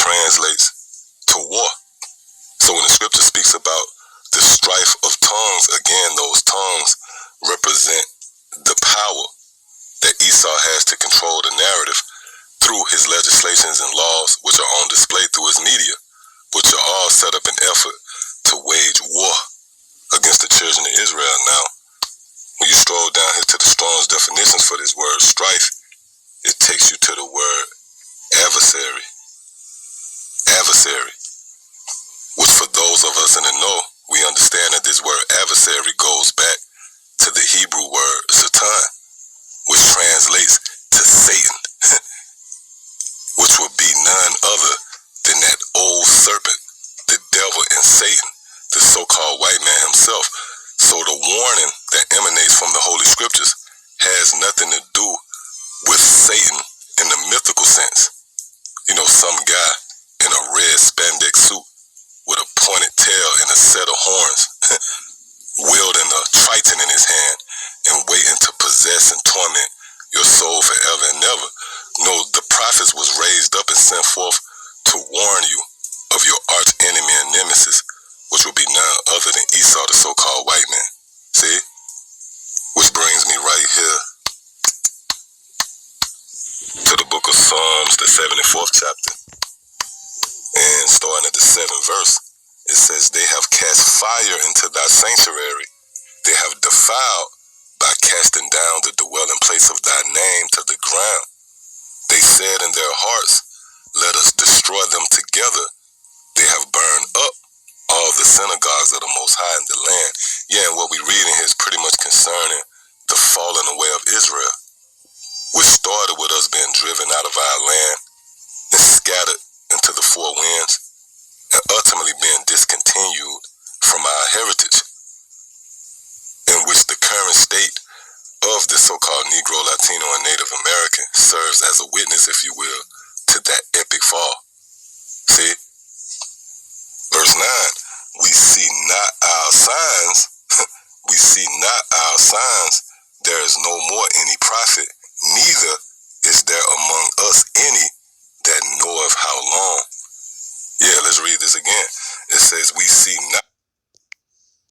translates to war. So when the scripture speaks about the strife of tongues, again, those tongues represent the power that Esau has to control the narrative through his legislations and laws, which are on display through his media, which are all set up in effort to wage war against the children of Israel. Now, when you stroll down here to the Strong's definitions for this word strife, it takes you to the word adversary. Adversary, which for those of us in the know, we understand that this word adversary goes back to the Hebrew word Satan, which translates to Satan, which would be none other than that old serpent, the devil and Satan, the so-called white man himself. So the warning that emanates from the Holy Scriptures has nothing to do with Satan in the mythical sense. You know, some guy in a red spandex suit with a pointed tail and a set of horns, wielding a triton in his hand and waiting to possess and torment your soul forever and never. No, the prophets was raised up and sent forth to warn you of your arch enemy and nemesis, which will be none other than Esau, the so-called white man. See? Which brings me right here to the book of Psalms, the 74th chapter. And starting at the 7th verse, it says, they have cast fire into thy sanctuary. They have defiled by casting down the dwelling place of thy name to the ground. They said in their hearts, let us destroy them together. They have burned up all the synagogues of the Most High in the land. Yeah, and what we reading here is pretty much concerning the falling away of Israel, which started with us being driven out of our land and scattered into the four winds, and ultimately being discontinued from our heritage, in which the current state of the so-called Negro, Latino, and Native American serves as a witness, if you will, to that epic fall. See? Verse 9, we see not our signs, we see not our signs, there is no more any prophet, neither is there among us any that knoweth how long. Yeah, let's read this again. It says, we see not